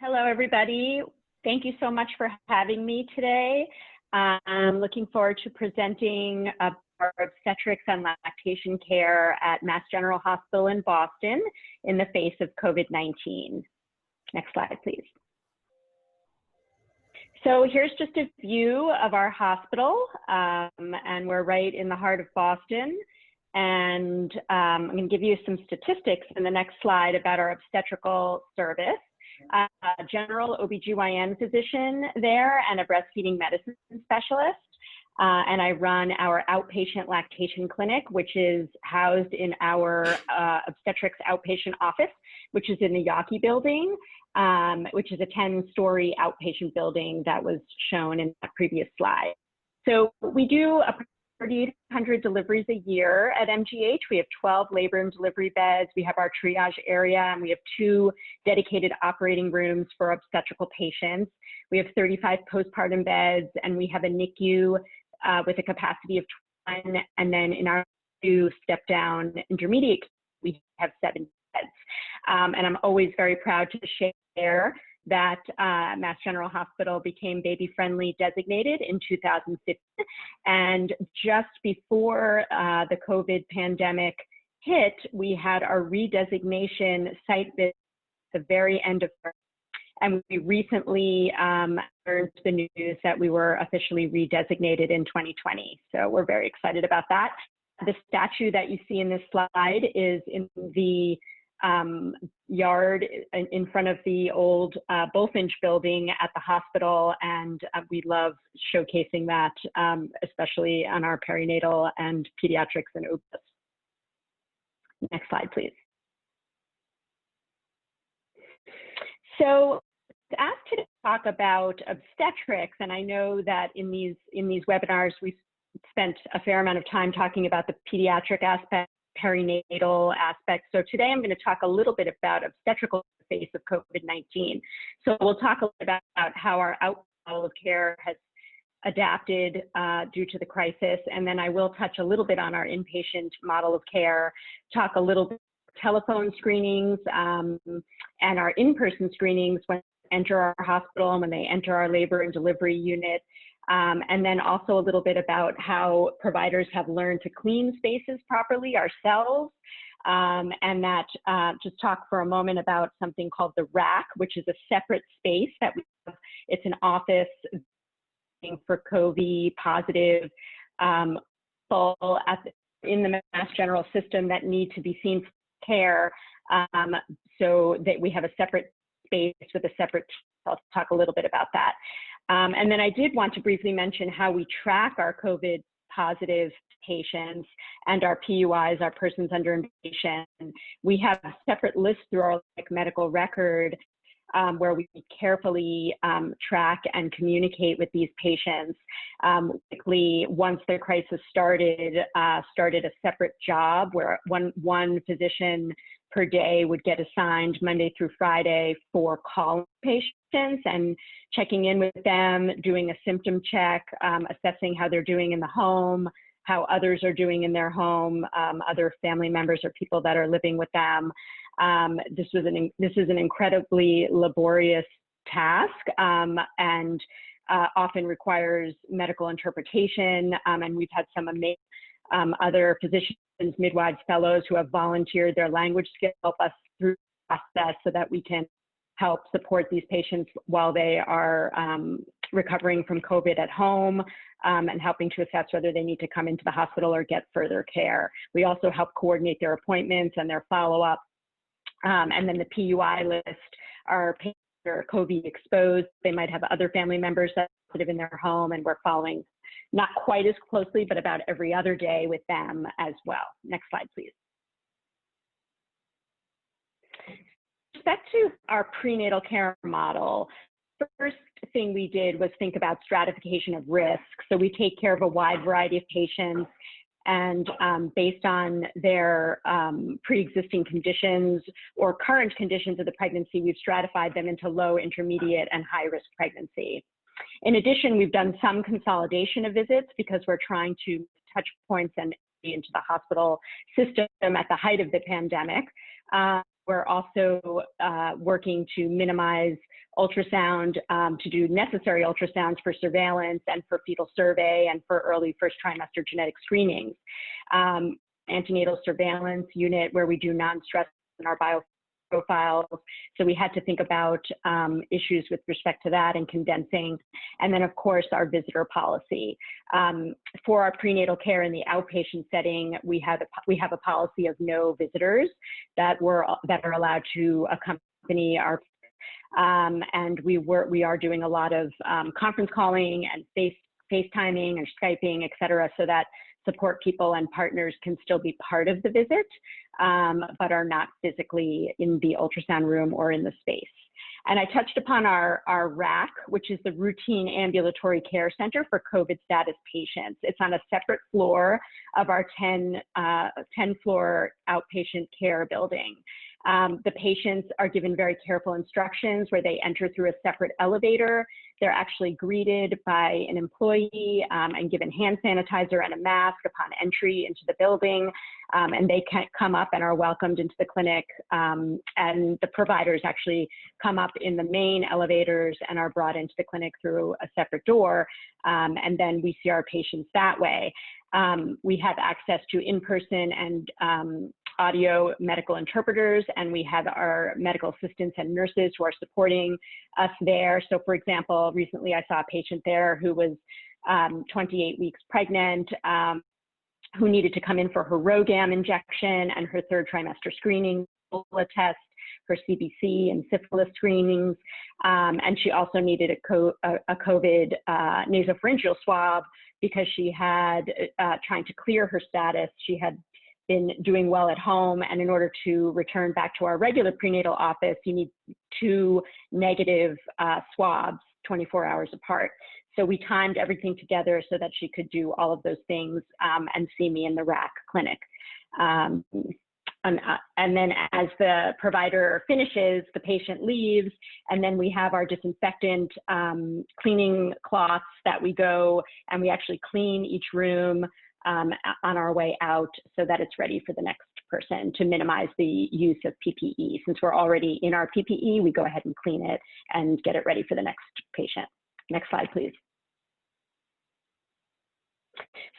Hello, everybody. Thank you so much for having me today. I'm looking forward to presenting our obstetrics and lactation care at Mass General Hospital in Boston in the face of COVID-19. Next slide, please. So here's just a view of our hospital, and we're right in the heart of Boston. And I'm going to give you some statistics in the next slide about our obstetrical service. General OBGYN physician there and a breastfeeding medicine specialist. And I run our outpatient lactation clinic, which is housed in our obstetrics outpatient office, which is in the Yawkey building, which is a 10-story outpatient building that was shown in the previous slide. So we do 3,800 deliveries a year at MGH. We have 12 labor and delivery beds. We have our triage area, and we have 2 dedicated operating rooms for obstetrical patients. We have 35 postpartum beds, and we have a NICU with a capacity of 20. And then in our 2 step-down intermediate, we have 7 beds. And I'm always very proud to share that Mass General Hospital became baby-friendly designated in 2015. And just before the COVID pandemic hit, we had our redesignation site visit at the very end of March. And we recently learned the news that we were officially redesignated in 2020. So we're very excited about that. The statue that you see in this slide is in the yard in front of the old Bullfinch building at the hospital, and we love showcasing that, especially on our perinatal and pediatrics and obs. Next slide, please. So asked to talk about obstetrics, and I know that in these webinars we've spent a fair amount of time talking about the pediatric aspect, perinatal aspects. So today I'm going to talk a little bit about obstetrical in the face of COVID-19. So we'll talk a little bit about how our outpatient model of care has adapted due to the crisis, and then I will touch a little bit on our inpatient model of care, talk a little bit about telephone screenings and our in-person screenings when they enter our hospital and when they enter our labor and delivery unit. And then also a little bit about how providers have learned to clean spaces properly ourselves. And that just talk for a moment about something called the rack, which is a separate space that we have. It's an office for COVID positive people in the Mass General system that need to be seen for care. So that we have a separate space with a separate, I'll talk a little bit about that. And then I did want to briefly mention how we track our COVID positive patients and our PUIs, our persons under investigation. We have a separate list through our medical record where we carefully track and communicate with these patients. Quickly, once the crisis started a separate job where one physician per day would get assigned Monday through Friday for calling patients and checking in with them, doing a symptom check, assessing how they're doing in the home, how others are doing in their home, other family members or people that are living with them. This is an incredibly laborious task and often requires medical interpretation. And we've had some amazing other physicians, midwives, fellows who have volunteered their language skills to help us through the process so that we can help support these patients while they are recovering from COVID at home and helping to assess whether they need to come into the hospital or get further care. We also help coordinate their appointments and their follow-up. And then the PUI list are patients who are COVID exposed. They might have other family members that are positive in their home, and we're following not quite as closely, but about every other day with them as well. Next slide, please. With respect to our prenatal care model, the first thing we did was think about stratification of risk. So we take care of a wide variety of patients, and based on their pre-existing conditions or current conditions of the pregnancy, we've stratified them into low, intermediate, and high-risk pregnancy. In addition, we've done some consolidation of visits because we're trying to touch points and into the hospital system at the height of the pandemic. we're also working to minimize ultrasound, to do necessary ultrasounds for surveillance and for fetal survey and for early first trimester genetic screenings. Antenatal surveillance unit where we do non-stress in our bioprofiles. So we had to think about issues with respect to that and condensing. And then of course our visitor policy. For our prenatal care in the outpatient setting, we have a policy of no visitors that are allowed to accompany our and we are doing a lot of conference calling and FaceTiming or Skyping, et cetera, so that support people and partners can still be part of the visit, but are not physically in the ultrasound room or in the space. And I touched upon our RAC, which is the Routine Ambulatory Care Center for COVID status patients. It's on a separate floor of our 10-floor outpatient care building. The patients are given very careful instructions where they enter through a separate elevator. They're actually greeted by an employee and given hand sanitizer and a mask upon entry into the building. And they can come up and are welcomed into the clinic. And the providers actually come up in the main elevators and are brought into the clinic through a separate door. And then we see our patients that way. We have access to in-person and audio medical interpreters, and we have our medical assistants and nurses who are supporting us there. So for example, recently I saw a patient there who was 28 weeks pregnant, who needed to come in for her RhoGAM injection and her third trimester screening, test, her CBC and syphilis screenings. And she also needed a COVID nasopharyngeal swab because she had, trying to clear her status, she had been doing well at home, and in order to return back to our regular prenatal office, you need 2 negative swabs 24 hours apart. So we timed everything together so that she could do all of those things and see me in the RAC clinic. And then as the provider finishes, the patient leaves, and then we have our disinfectant cleaning cloths that we go and we actually clean each room on our way out so that it's ready for the next person, to minimize the use of PPE. Since we're already in our PPE, we go ahead and clean it and get it ready for the next patient. Next slide, please.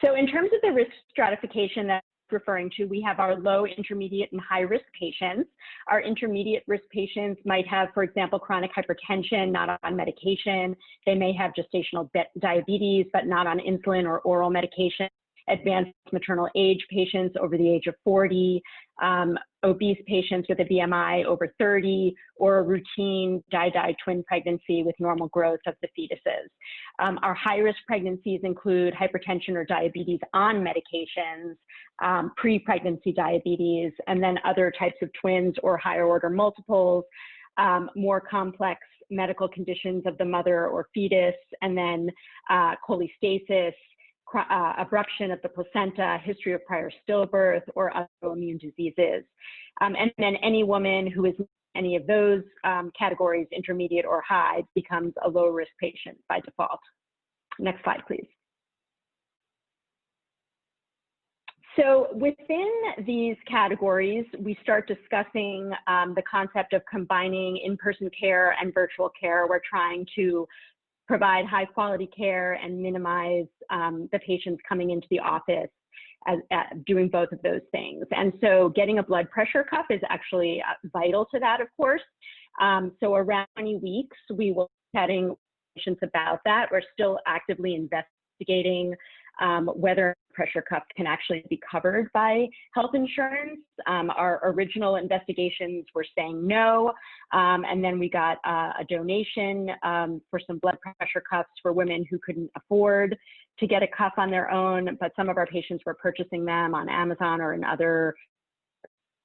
So in terms of the risk stratification that I'm referring to, we have our low, intermediate, and high risk patients. Our intermediate risk patients might have, for example, chronic hypertension, not on medication. They may have gestational diabetes, but not on insulin or oral medication. Advanced maternal age patients over the age of 40, obese patients with a BMI over 30, or a routine di-di twin pregnancy with normal growth of the fetuses. Our high-risk pregnancies include hypertension or diabetes on medications, pre-pregnancy diabetes, and then other types of twins or higher order multiples, more complex medical conditions of the mother or fetus, and then cholestasis, abruption of the placenta, history of prior stillbirth, or autoimmune diseases. And then any woman who is any of those categories, intermediate or high, becomes a low-risk patient by default. Next slide, please. So within these categories, we start discussing the concept of combining in-person care and virtual care. We're trying to provide high quality care and minimize the patients coming into the office as doing both of those things. And so getting a blood pressure cuff is actually vital to that, of course. So around 20 weeks, we will be chatting patients about that. We're still actively investigating whether pressure cuffs can actually be covered by health insurance. Our original investigations were saying no, and then we got a donation for some blood pressure cuffs for women who couldn't afford to get a cuff on their own, but some of our patients were purchasing them on Amazon or in other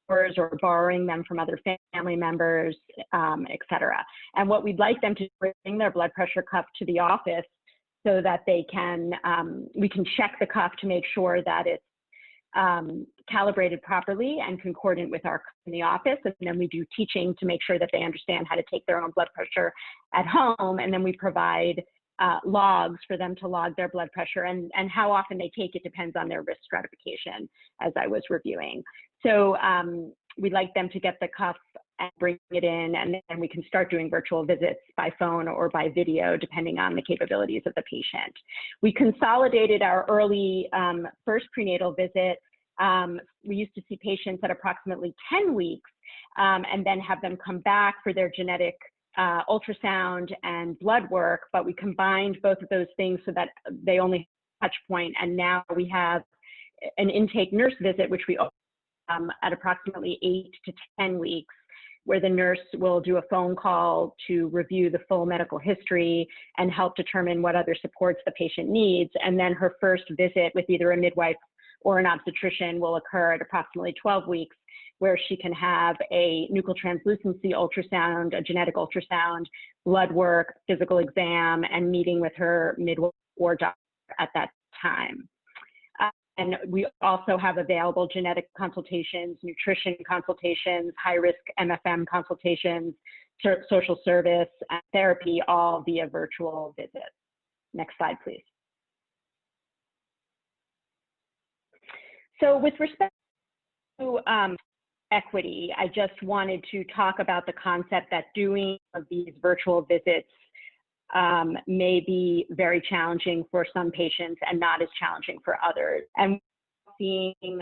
stores or borrowing them from other family members, et cetera. And what we'd like them to bring their blood pressure cuff to the office so that they can, we can check the cuff to make sure that it's calibrated properly and concordant with our in the office. And then we do teaching to make sure that they understand how to take their own blood pressure at home. And then we provide logs for them to log their blood pressure, and how often they take it depends on their risk stratification, as I was reviewing. So we like them to get the cuff and bring it in, and then we can start doing virtual visits by phone or by video, depending on the capabilities of the patient. We consolidated our early first prenatal visit. We used to see patients at approximately 10 weeks and then have them come back for their genetic ultrasound and blood work, but we combined both of those things so that they only have a touch point, and now we have an intake nurse visit, which we at approximately 8 to 10 weeks, where the nurse will do a phone call to review the full medical history and help determine what other supports the patient needs. And then her first visit with either a midwife or an obstetrician will occur at approximately 12 weeks, where she can have a nuchal translucency ultrasound, a genetic ultrasound, blood work, physical exam, and meeting with her midwife or doctor at that time. And we also have available genetic consultations, nutrition consultations, high-risk MFM consultations, social service, and therapy, all via virtual visits. Next slide, please. So with respect to equity, I just wanted to talk about the concept that doing these virtual visits may be very challenging for some patients and not as challenging for others. And seeing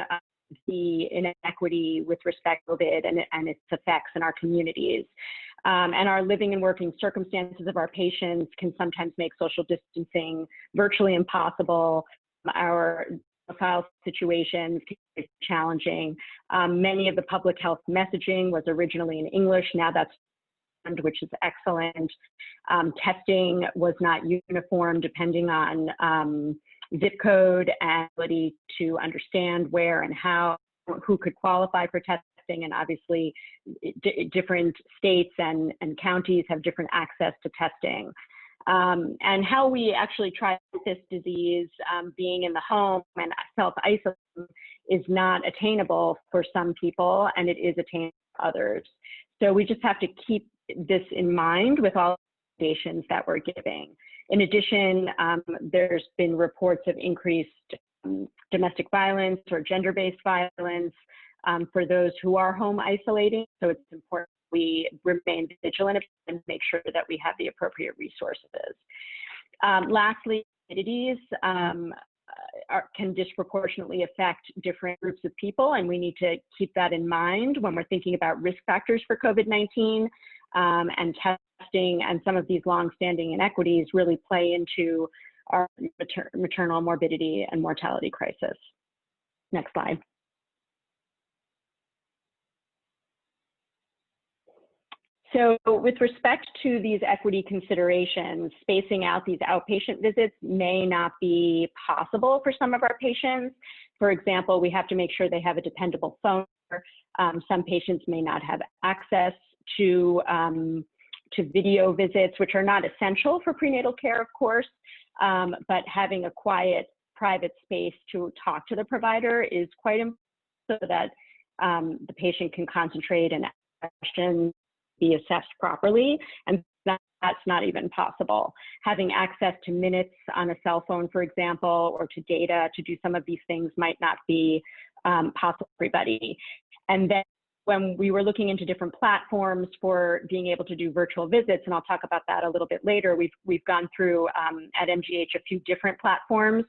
the inequity with respect to COVID and its effects in our communities. And our living and working circumstances of our patients can sometimes make social distancing virtually impossible. Our file situations can be challenging. Many of the public health messaging was originally in English, now that's which is excellent. Testing was not uniform depending on zip code and ability to understand where and how, who could qualify for testing, and obviously different states and counties have different access to testing. And how we actually try this disease, being in the home and self-isolating, is not attainable for some people, and it is attainable for others. So we just have to keep this in mind with all the recommendations that we're giving. In addition, there's been reports of increased domestic violence or gender-based violence for those who are home isolating. So it's important we remain vigilant and make sure that we have the appropriate resources. Lastly, comorbidities can disproportionately affect different groups of people, and we need to keep that in mind when we're thinking about risk factors for COVID-19, and testing and some of these longstanding inequities really play into our maternal morbidity and mortality crisis. Next slide. So with respect to these equity considerations, spacing out these outpatient visits may not be possible for some of our patients. For example, we have to make sure they have a dependable phone. Some patients may not have access to video visits, which are not essential for prenatal care, of course, but having a quiet, private space to talk to the provider is quite important so that the patient can concentrate and question be assessed properly, and that's not even possible. Having access to minutes on a cell phone, for example, or to data to do some of these things might not be possible for everybody. And then when we were looking into different platforms for being able to do virtual visits, and I'll talk about that a little bit later, we've gone through at MGH a few different platforms.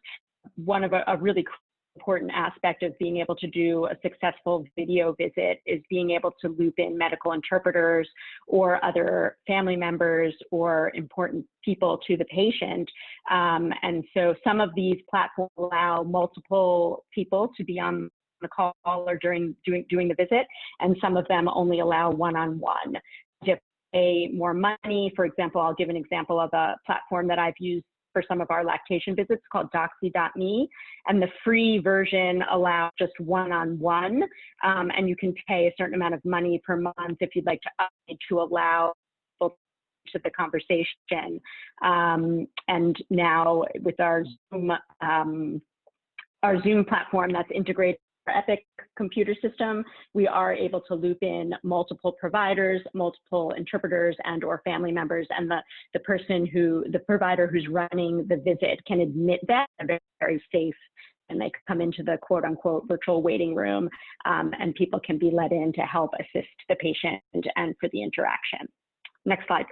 One of a really important aspect of being able to do a successful video visit is being able to loop in medical interpreters or other family members or important people to the patient. And so some of these platforms allow multiple people to be on the call or during doing the visit, and some of them only allow one-on-one. To pay more money, for example, I'll give an example of a platform that I've used for some of our lactation visits called Doxy.me, and the free version allows just one-on-one, and you can pay a certain amount of money per month if you'd like to upgrade to allow people to the conversation. And now with our Zoom platform that's integrated with our Epic computer system, we are able to loop in multiple providers, multiple interpreters and or family members, and the provider who's running the visit can admit that in a very safe and they come into the quote unquote virtual waiting room, and people can be let in to help assist the patient and for the interaction. Next slide.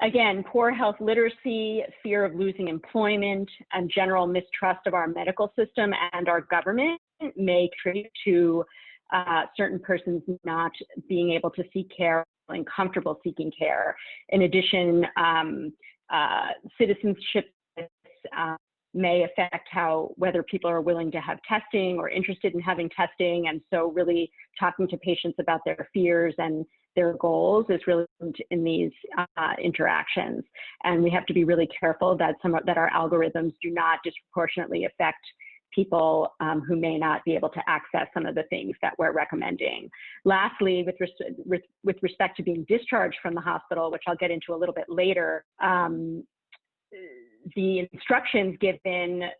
Again, poor health literacy, fear of losing employment, and general mistrust of our medical system and our government may contribute to certain persons not being able to seek care and comfortable seeking care. In addition, citizenship may affect whether people are willing to have testing or interested in having testing. And so really talking to patients about their fears and their goals is really important in these interactions. And we have to be really careful that our algorithms do not disproportionately affect people who may not be able to access some of the things that we're recommending. Lastly, with respect to being discharged from the hospital, which I'll get into a little bit later, the instructions given,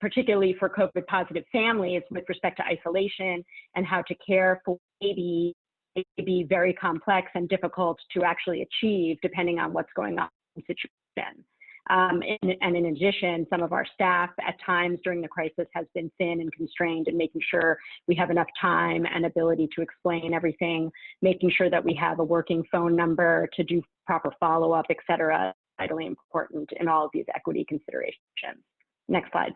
particularly for COVID positive families with respect to isolation and how to care for baby, may be very complex and difficult to actually achieve depending on what's going on in the situation. And in addition, some of our staff at times during the crisis has been thin and constrained, and making sure we have enough time and ability to explain everything, making sure that we have a working phone number to do proper follow-up, et cetera, vitally important in all of these equity considerations. Next slide.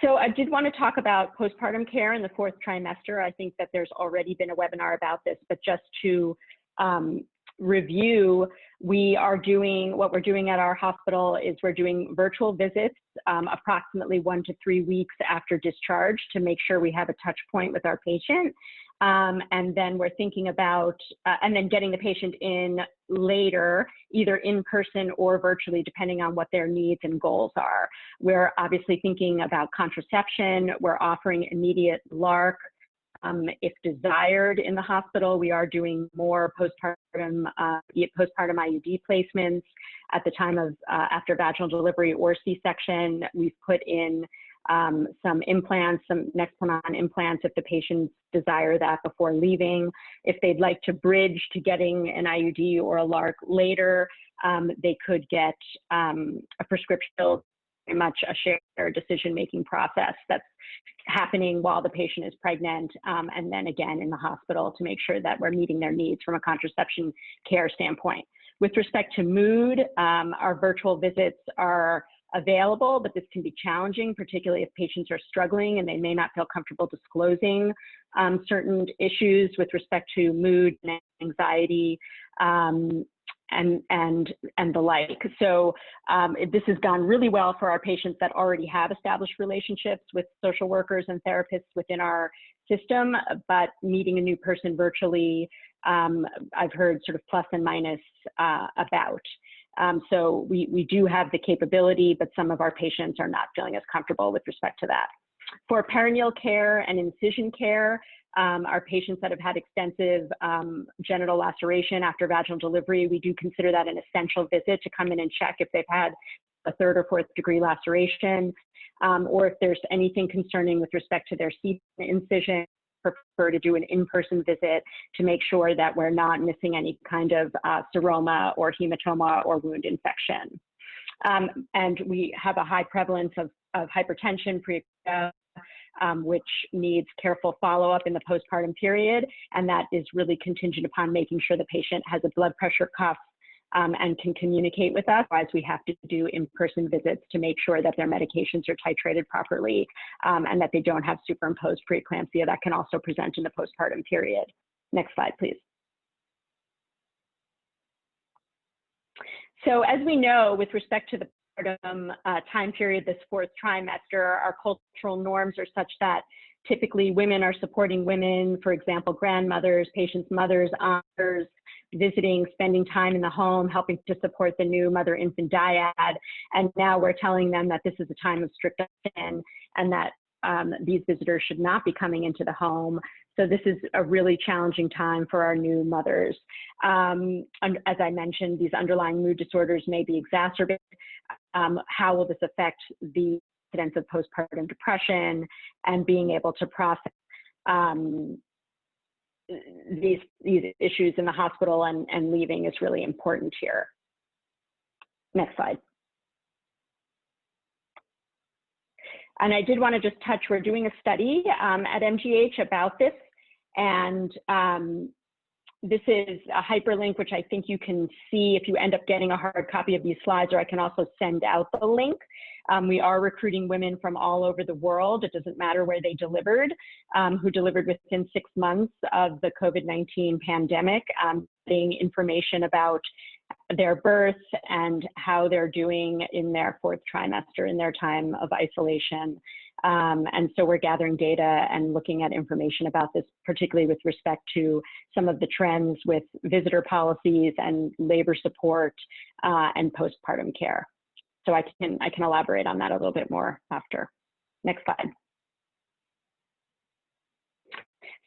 So I did want to talk about postpartum care in the 4th trimester. I think that there's already been a webinar about this, but just to review, what we're doing at our hospital is we're doing virtual visits approximately 1 to 3 weeks after discharge to make sure we have a touch point with our patient. And then we're thinking about, and then getting the patient in later, either in person or virtually, depending on what their needs and goals are. We're obviously thinking about contraception. We're offering immediate LARC. If desired in the hospital, we are doing more postpartum IUD placements at the time of after vaginal delivery or C-section. We've put in some implants, some Nexplanon implants if the patients desire that before leaving. If they'd like to bridge to getting an IUD or a LARC later, they could get a prescription. Very much a shared decision-making process that's happening while the patient is pregnant, and then again in the hospital to make sure that we're meeting their needs from a contraception care standpoint. With respect to mood, our virtual visits are available, but this can be challenging, particularly if patients are struggling and they may not feel comfortable disclosing certain issues with respect to mood and anxiety. And the like. So this has gone really well for our patients that already have established relationships with social workers and therapists within our system, but meeting a new person virtually, I've heard sort of plus and minus about. So we do have the capability, but some of our patients are not feeling as comfortable with respect to that. For perinatal care and incision care, our patients that have had extensive genital laceration after vaginal delivery, we do consider that an essential visit to come in and check if they've had a 3rd or 4th degree laceration, or if there's anything concerning with respect to their incision. Prefer to do an in-person visit to make sure that we're not missing any kind of seroma or hematoma or wound infection. And we have a high prevalence of hypertension pre-eclampsia, which needs careful follow-up in the postpartum period, and that is really contingent upon making sure the patient has a blood pressure cuff and can communicate with us, as we have to do in-person visits to make sure that their medications are titrated properly and that they don't have superimposed preeclampsia that can also present in the postpartum period. Next slide, please. So as we know, with respect to the postpartum time period, this 4th trimester, our cultural norms are such that typically women are supporting women, for example, grandmothers, patients' mothers, aunts, visiting, spending time in the home, helping to support the new mother-infant dyad. And now we're telling them that this is a time of strict action and that these visitors should not be coming into the home. So this is a really challenging time for our new mothers. And as I mentioned, these underlying mood disorders may be exacerbated. How will this affect the incidence of postpartum depression and being able to process these issues in the hospital and leaving is really important here. Next slide. And I did want to just touch, we're doing a study at MGH about this, and this is a hyperlink, which I think you can see if you end up getting a hard copy of these slides, or I can also send out the link. We are recruiting women from all over the world. It doesn't matter where they delivered, who delivered within 6 months of the COVID-19 pandemic, getting information about their birth and how they're doing in their 4th trimester in their time of isolation. And so we're gathering data and looking at information about this, particularly with respect to some of the trends with visitor policies and labor support and postpartum care. So I can elaborate on that a little bit more after. Next slide.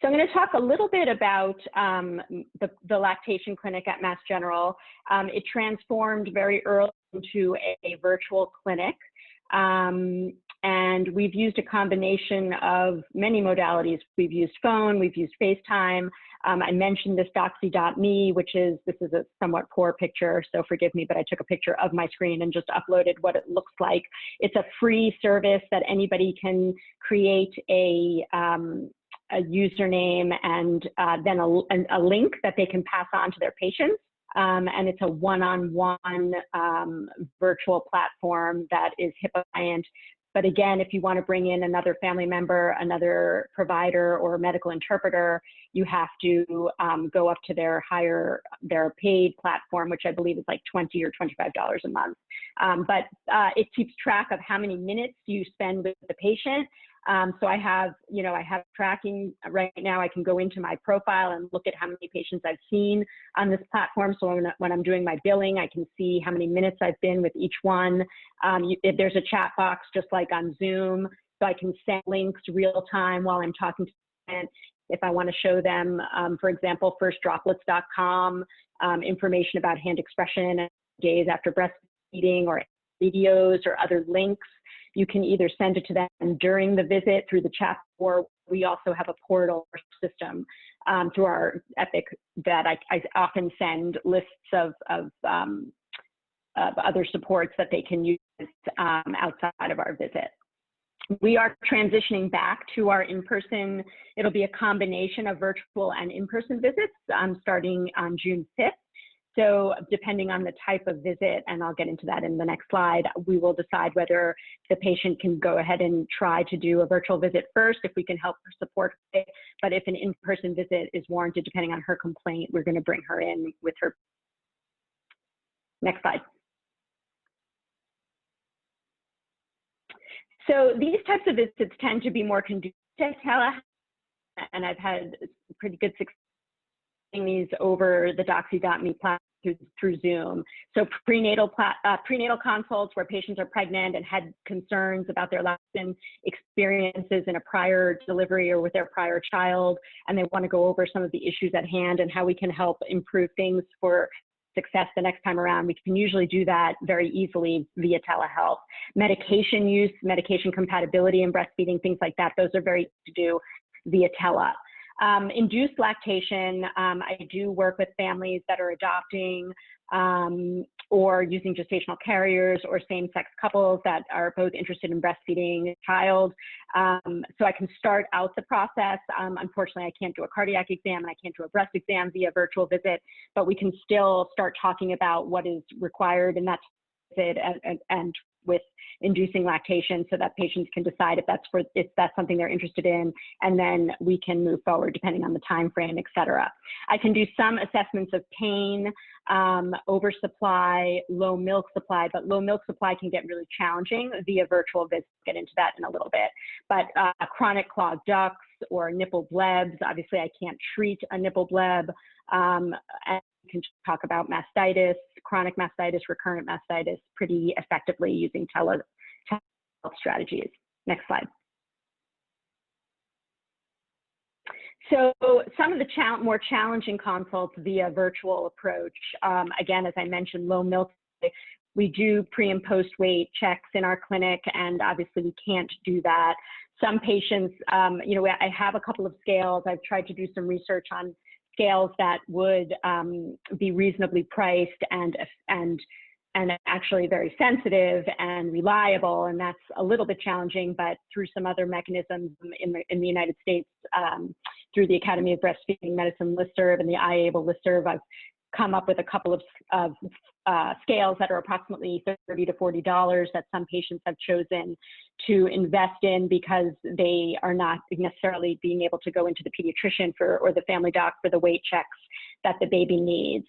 So I'm going to talk a little bit about the lactation clinic at Mass General. It transformed very early into a virtual clinic. And we've used a combination of many modalities. We've used phone, we've used FaceTime. I mentioned this doxy.me, this is a somewhat poor picture, so forgive me, but I took a picture of my screen and just uploaded what it looks like. It's a free service that anybody can create a username and then a link that they can pass on to their patients. And it's a one-on-one virtual platform that is HIPAA compliant. But again, if you want to bring in another family member, another provider, or a medical interpreter, you have to go up to their paid platform, which I believe is like $20 or $25 a month. But it keeps track of how many minutes you spend with the patient. So I have tracking right now. I can go into my profile and look at how many patients I've seen on this platform. So when I'm doing my billing, I can see how many minutes I've been with each one. If there's a chat box, just like on Zoom, so I can send links real time while I'm talking to them. If I want to show them, for example, firstdroplets.com, information about hand expression, days after breastfeeding, or videos or other links, you can either send it to them during the visit through the chat, or we also have a portal system through our Epic that I often send lists of other supports that they can use outside of our visit. We are transitioning back to our in-person. It'll be a combination of virtual and in-person visits starting on June 5th. So depending on the type of visit, and I'll get into that in the next slide, we will decide whether the patient can go ahead and try to do a virtual visit first, if we can help her support it. But if an in-person visit is warranted, depending on her complaint, we're going to bring her in with her. Next slide. So these types of visits tend to be more conducive to telehealth, and I've had pretty good success these over the doxy.me platform through Zoom. So prenatal consults where patients are pregnant and had concerns about their lactation experiences in a prior delivery or with their prior child, and they want to go over some of the issues at hand and how we can help improve things for success the next time around. We can usually do that very easily via telehealth. Medication use, medication compatibility and breastfeeding, things like that, those are very easy to do via tele. Induced lactation, I do work with families that are adopting or using gestational carriers, or same-sex couples that are both interested in breastfeeding a child. So I can start out the process. Unfortunately, I can't do a cardiac exam and I can't do a breast exam via virtual visit, but we can still start talking about what is required in that visit and with inducing lactation, so that patients can decide if that's something they're interested in, and then we can move forward depending on the time frame, et cetera. I can do some assessments of pain, oversupply, low milk supply, but low milk supply can get really challenging via virtual visits. Get into that in a little bit. But chronic clogged ducts or nipple blebs, obviously I can't treat a nipple bleb. And we can talk about mastitis, chronic mastitis, recurrent mastitis pretty effectively using telehealth strategies. Next slide. So some of the more challenging consults via virtual approach, again, as I mentioned, low milk, We do pre and post weight checks in our clinic, and obviously we can't do that. Some patients, you know, I have a couple of scales. I've tried to do some research on scales that would be reasonably priced and actually very sensitive and reliable, and that's a little bit challenging, but through some other mechanisms in the United States, through the Academy of Breastfeeding Medicine listserv and the iAble listserv, I've come up with a couple of scales that are approximately $30 to $40 that some patients have chosen to invest in because they are not necessarily being able to go into the pediatrician or the family doc for the weight checks that the baby needs.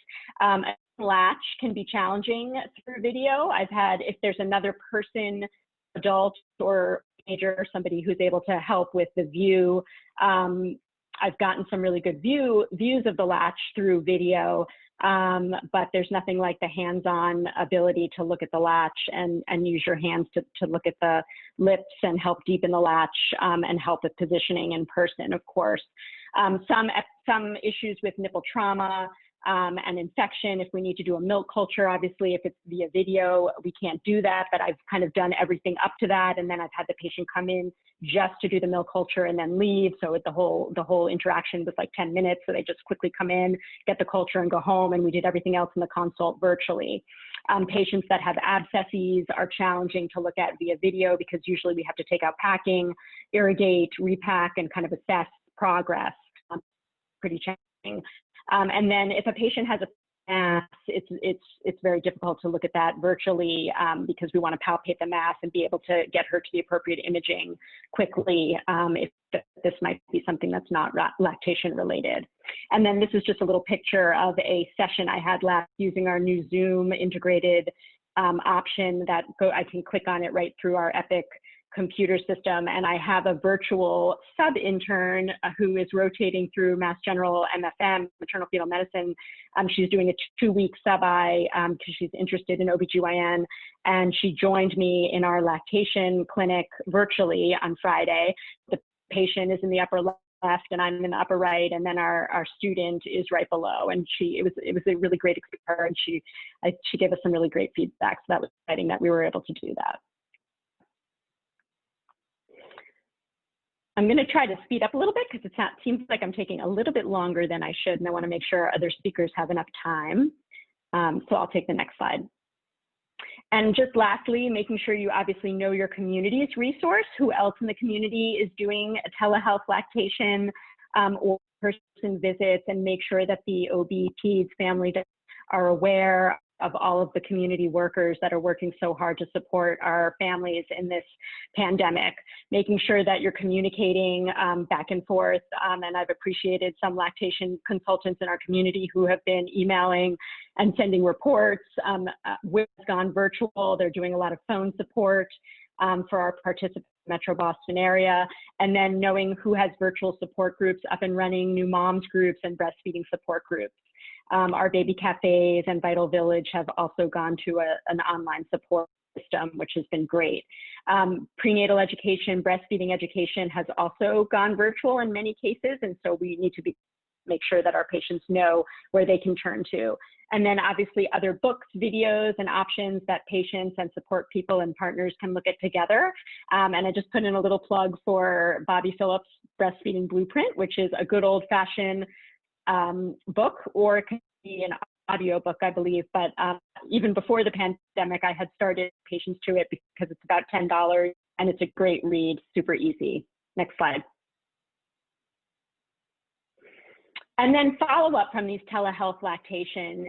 Latch can be challenging through video. I've had, if there's another person, adult or teenager, or somebody who's able to help with the view, I've gotten some really good views of the latch through video, but there's nothing like the hands-on ability to look at the latch and use your hands to look at the lips and help deepen the latch and help with positioning in person, of course. Some issues with nipple trauma and infection. If we need to do a milk culture, obviously, if it's via video, we can't do that, but I've kind of done everything up to that. And then I've had the patient come in just to do the milk culture and then leave. So the whole interaction was like 10 minutes. So they just quickly come in, get the culture and go home. And we did everything else in the consult virtually. Patients that have abscesses are challenging to look at via video because usually we have to take out packing, irrigate, repack, and kind of assess progress. Pretty challenging. And then if a patient has a mass, it's very difficult to look at that virtually because we want to palpate the mass and be able to get her to the appropriate imaging quickly if this might be something that's not lactation related. And then this is just a little picture of a session I had last using our new Zoom integrated option that I can click on it right through our Epic computer system, and I have a virtual sub-intern who is rotating through Mass General MFM, maternal fetal medicine. She's doing a 2-week sub-I because she's interested in OBGYN, and she joined me in our lactation clinic virtually on Friday. The patient is in the upper left and I'm in the upper right, and then our student is right below, and it was a really great experience. She gave us some really great feedback, so that was exciting that we were able to do that. I'm going to try to speed up a little bit because it seems like I'm taking a little bit longer than I should, and I want to make sure other speakers have enough time. So I'll take the next slide. And just lastly, making sure you obviously know your community's resource, who else in the community is doing a telehealth lactation or person visits, and make sure that the OB, peds, family are aware of all of the community workers that are working so hard to support our families in this pandemic, making sure that you're communicating back and forth. And I've appreciated some lactation consultants in our community who have been emailing and sending reports. We've gone virtual. They're doing a lot of phone support for our participants in the Metro Boston area. And then knowing who has virtual support groups up and running, new moms groups and breastfeeding support groups. Our baby cafes and Vital Village have also gone to an online support system, which has been great. Prenatal education, breastfeeding education has also gone virtual in many cases, and so we need to make sure that our patients know where they can turn to. And then obviously other books, videos, and options that patients and support people and partners can look at together. And I just put in a little plug for Bobby Phillips' Breastfeeding Blueprint, which is a good old-fashioned book, or it can be an audio book, I believe. But even before the pandemic, I had started patients to it because it's about $10 and it's a great read, super easy. Next slide. And then follow up from these telehealth lactation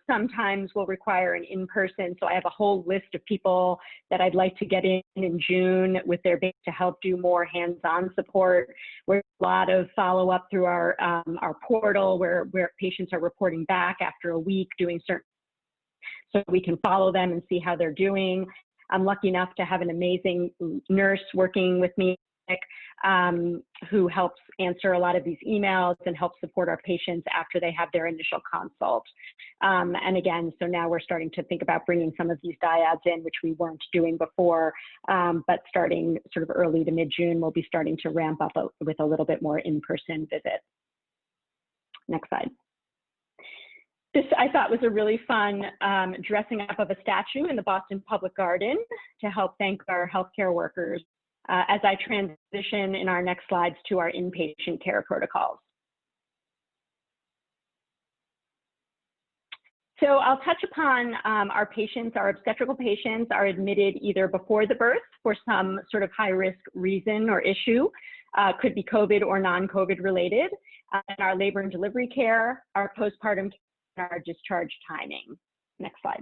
sometimes will require an in-person. So I have a whole list of people that I'd like to get in June with their baby to help do more hands-on support. We're a lot of follow up through our portal where patients are reporting back after a week doing certain, so we can follow them and see how they're doing. I'm lucky enough to have an amazing nurse working with me who helps answer a lot of these emails and helps support our patients after they have their initial consult. And again, so now we're starting to think about bringing some of these dyads in, which we weren't doing before, but starting sort of early to mid-June, we'll be starting to ramp up with a little bit more in-person visit. Next slide. This I thought was a really fun dressing up of a statue in the Boston Public Garden to help thank our healthcare workers as I transition in our next slides to our inpatient care protocols. So I'll touch upon our patients. Our obstetrical patients are admitted either before the birth for some sort of high-risk reason or issue, could be COVID or non-COVID related, and our labor and delivery care, our postpartum care, and our discharge timing. Next slide.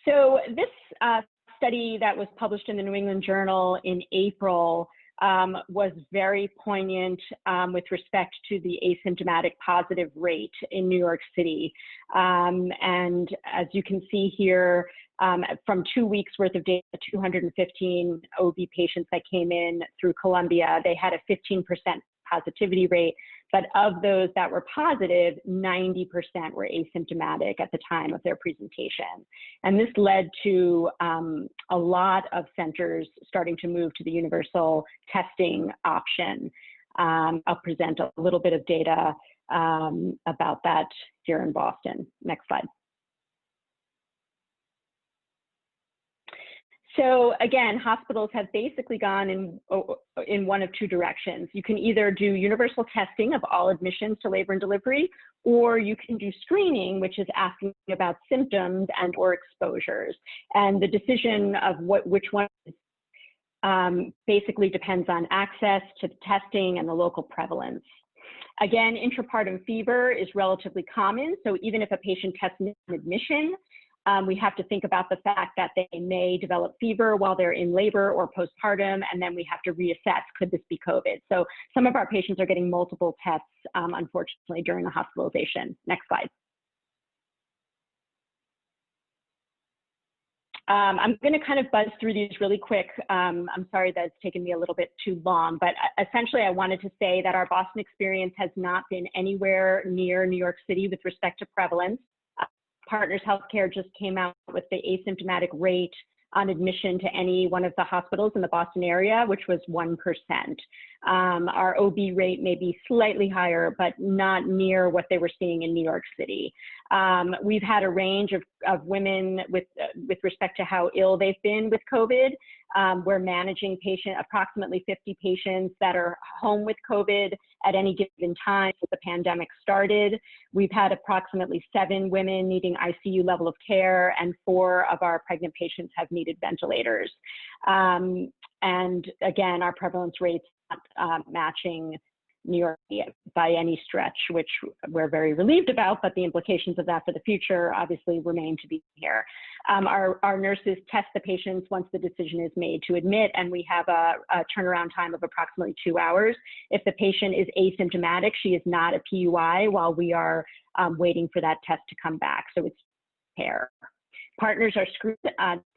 So this study that was published in the New England Journal in April was very poignant with respect to the asymptomatic positive rate in New York City. And as you can see here, from 2 weeks worth of data, 215 OB patients that came in through Columbia, they had a 15% positivity rate. But of those that were positive, 90% were asymptomatic at the time of their presentation. And this led to a lot of centers starting to move to the universal testing option. I'll present a little bit of data about that here in Boston. Next slide. So again, hospitals have basically gone in one of two directions. You can either do universal testing of all admissions to labor and delivery, or you can do screening, which is asking about symptoms and or exposures. And the decision of which one basically depends on access to the testing and the local prevalence. Again, intrapartum fever is relatively common. So even if a patient tests an admission, we have to think about the fact that they may develop fever while they're in labor or postpartum, and then we have to reassess, could this be COVID? So some of our patients are getting multiple tests, unfortunately, during the hospitalization. Next slide. I'm going to kind of buzz through these really quick. I'm sorry that it's taken me a little bit too long, but essentially I wanted to say that our Boston experience has not been anywhere near New York City with respect to prevalence. Partners Healthcare just came out with the asymptomatic rate on admission to any one of the hospitals in the Boston area, which was 1%. Our OB rate may be slightly higher, but not near what they were seeing in New York City. We've had a range of women with respect to how ill they've been with COVID. We're managing approximately 50 patients that are home with COVID at any given time since the pandemic started. We've had approximately 7 women needing ICU level of care, and 4 of our pregnant patients have needed ventilators. And again, our prevalence rates not matching New York by any stretch, which we're very relieved about, but the implications of that for the future obviously remain to be here. Our nurses test the patients once the decision is made to admit, and we have a turnaround time of approximately 2 hours. If the patient is asymptomatic, she is not a PUI while we are waiting for that test to come back. So it's care. Partners are screened,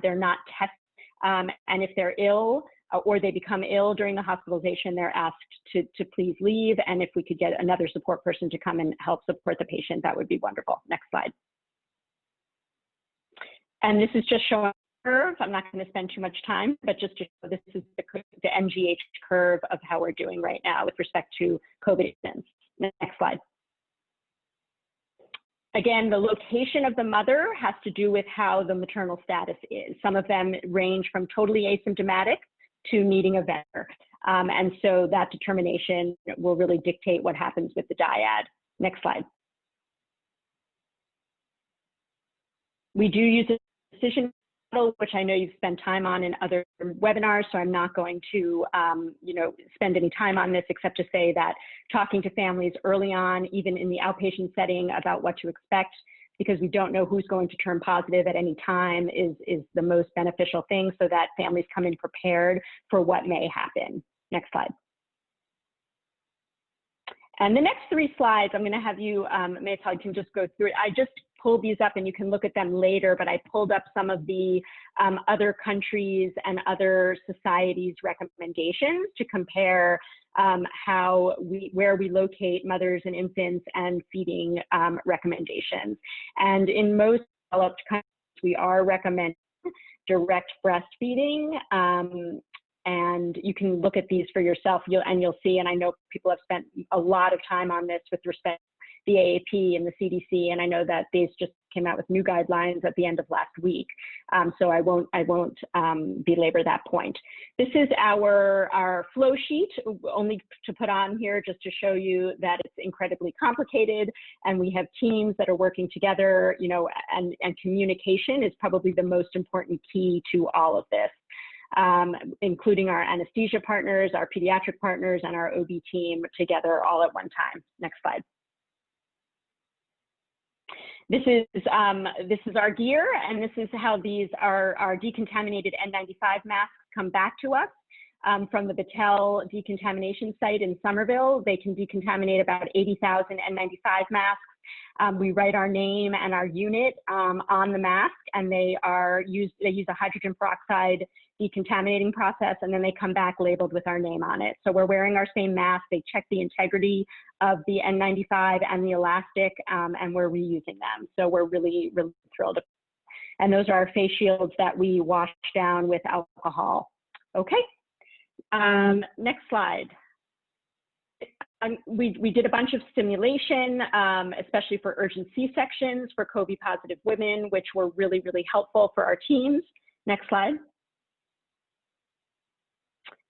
they're not tested, and if they're ill, or they become ill during the hospitalization, they're asked to please leave. And if we could get another support person to come and help support the patient, that would be wonderful. Next slide. And this is just showing the curve. I'm not going to spend too much time, but just to show this is the MGH curve of how we're doing right now with respect to COVID incidence. Next slide. Again, the location of the mother has to do with how the maternal status is. Some of them range from totally asymptomatic to needing a vendor. And so that determination will really dictate what happens with the dyad. Next slide. We do use a decision model, which I know you've spent time on in other webinars, so I'm not going to spend any time on this except to say that talking to families early on, even in the outpatient setting, about what to expect, because we don't know who's going to turn positive at any time, is the most beneficial thing, so that families come in prepared for what may happen. Next slide. And the next 3 slides, I'm going to have you, Maytal, can just go through it. I just pulled these up and you can look at them later, but I pulled up some of the other countries and other societies' recommendations to compare where we locate mothers and infants and feeding recommendations. And in most developed countries, we are recommending direct breastfeeding. And you can look at these for yourself, you'll see, and I know people have spent a lot of time on this with respect the AAP and the CDC, and I know that these just came out with new guidelines at the end of last week, so I won't belabor that point. This is our flow sheet, only to put on here just to show you that it's incredibly complicated, and we have teams that are working together, you know, and communication is probably the most important key to all of this. Including our anesthesia partners, our pediatric partners, and our OB team together all at one time. Next slide. This is our gear, and this is how these our decontaminated N95 masks come back to us from the Battelle decontamination site in Somerville. They can decontaminate about 80,000 N95 masks. We write our name and our unit on the mask, and they use a hydrogen peroxide decontaminating process, and then they come back labeled with our name on it. So we're wearing our same mask. They check the integrity of the N95 and the elastic, and we're reusing them. So we're really, really thrilled. And those are our face shields that we wash down with alcohol. Okay, next slide. We did a bunch of stimulation, especially for urgent C-sections for COVID positive women, which were really, really helpful for our teams. Next slide.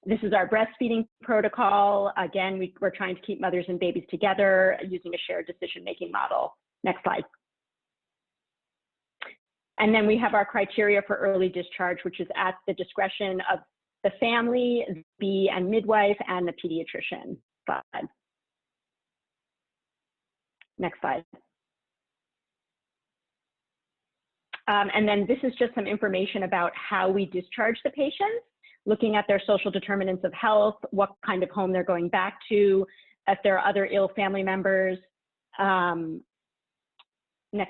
This is our breastfeeding protocol. Again, we're trying to keep mothers and babies together using a shared decision-making model. Next slide. And then we have our criteria for early discharge, which is at the discretion of the family, the and midwife, and the pediatrician. Slide. Next slide. And then this is just some information about how we discharge the patients, looking at their social determinants of health, what kind of home they're going back to, if there are other ill family members. Next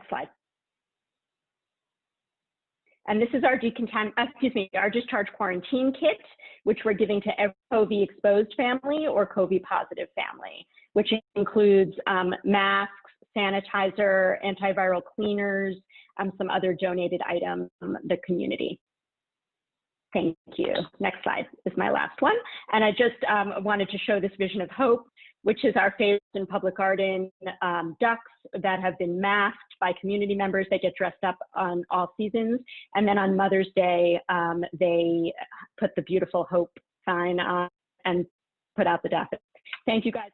slide. And this is our our discharge quarantine kit, which we're giving to every COVID exposed family or COVID positive family, which includes masks, sanitizer, antiviral cleaners, some other donated items from the community. Thank you. Next slide is my last one. And I just wanted to show this vision of hope, which is our favorite in Public Garden ducks that have been masked by community members. They get dressed up on all seasons. And then on Mother's Day, they put the beautiful hope sign on and put out the duck. Thank you guys.